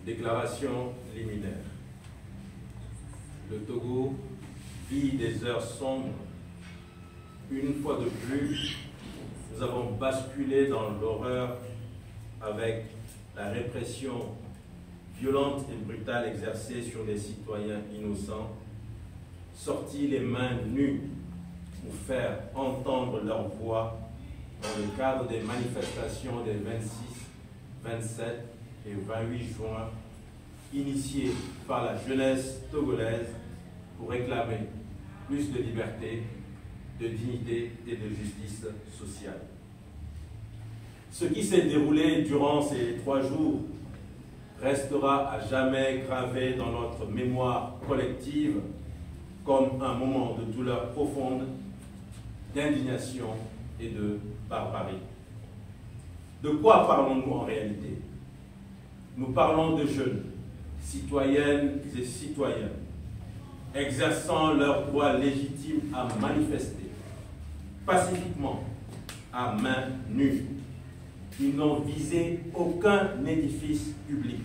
Déclaration liminaire. Le Togo vit des heures sombres. Une fois de plus, nous avons basculé dans l'horreur avec la répression violente et brutale exercée sur les citoyens innocents, sortis les mains nues pour faire entendre leur voix dans le cadre des manifestations des 26, 27 et 28 juin, initiées par la jeunesse togolaise pour réclamer plus de liberté, de dignité et de justice sociale. Ce qui s'est déroulé durant ces 3 jours restera à jamais gravé dans notre mémoire collective comme un moment de douleur profonde, d'indignation et de barbarie. De quoi parlons-nous en réalité? Nous parlons de jeunes, citoyennes et citoyens, exerçant leur droit légitime à manifester, pacifiquement, à main nue. Ils n'ont visé aucun édifice public.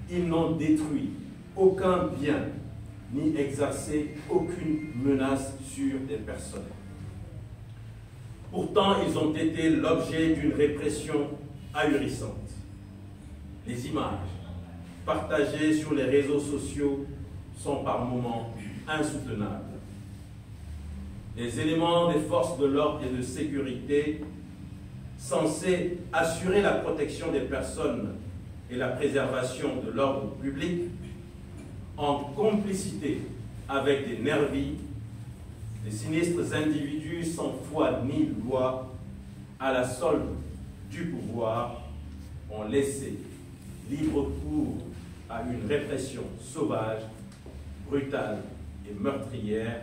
Ils n'ont détruit aucun bien, ni exercé aucune menace sur des personnes. Pourtant, ils ont été l'objet d'une répression ahurissante. Les images partagées sur les réseaux sociaux sont par moments insoutenables. Les éléments des forces de l'ordre et de sécurité censés assurer la protection des personnes et la préservation de l'ordre public, en complicité avec des nervis, des sinistres individus sans foi ni loi, à la solde du pouvoir, ont laissé libre cours à une répression sauvage, brutale et meurtrière,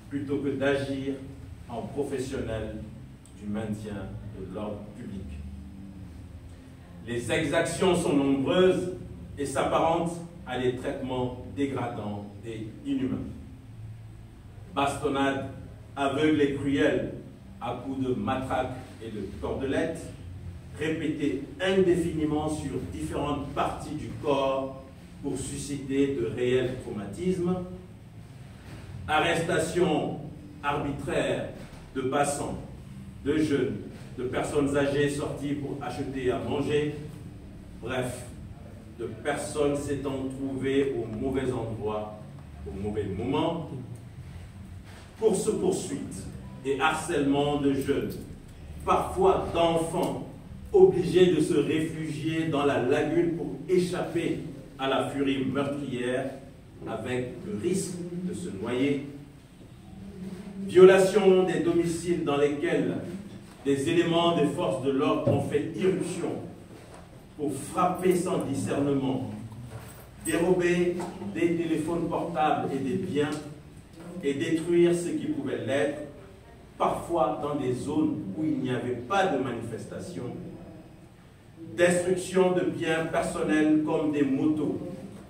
plutôt que d'agir en professionnel du maintien de l'ordre public. Les exactions sont nombreuses et s'apparentent à des traitements dégradants et inhumains. Bastonnades aveugles et cruelles à coups de matraque et de cordelette, répétées indéfiniment sur différentes parties du corps pour susciter de réels traumatismes, arrestations arbitraires de passants, de jeunes, de personnes âgées sorties pour acheter à manger, bref, de personnes s'étant trouvées au mauvais endroit, au mauvais moment, course-poursuite et harcèlement de jeunes, parfois d'enfants, obligés de se réfugier dans la lagune pour échapper à la furie meurtrière, avec le risque de se noyer, violation des domiciles dans lesquels des éléments des forces de l'ordre ont fait irruption pour frapper sans discernement, dérober des téléphones portables et des biens et détruire ce qui pouvait l'être, parfois dans des zones où il n'y avait pas de manifestation, destruction de biens personnels comme des motos,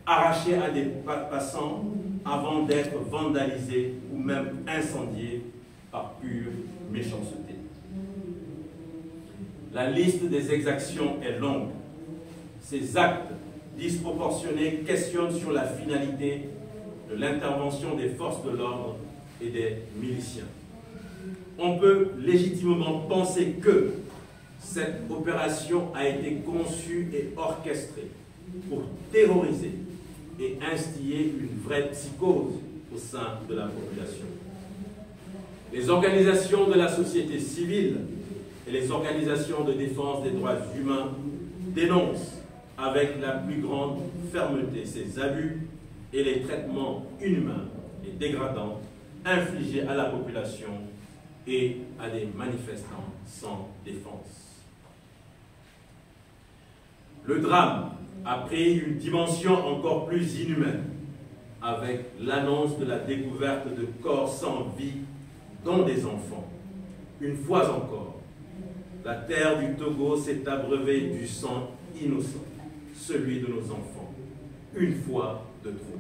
arrachés à des passants avant d'être vandalisés ou même incendiés par pure méchanceté. La liste des exactions est longue. Ces actes disproportionnés questionnent sur la finalité de l'intervention des forces de l'ordre et des miliciens. On peut légitimement penser que cette opération a été conçue et orchestrée pour terroriser et instiller une vraie psychose au sein de la population. Les organisations de la société civile et les organisations de défense des droits humains dénoncent avec la plus grande fermeté ces abus et les traitements inhumains et dégradants infligés à la population et à des manifestants sans défense. Le drame a pris une dimension encore plus inhumaine avec l'annonce de la découverte de corps sans vie, dont des enfants. Une fois encore, la terre du Togo s'est abreuvée du sang innocent, celui de nos enfants, une fois de trop.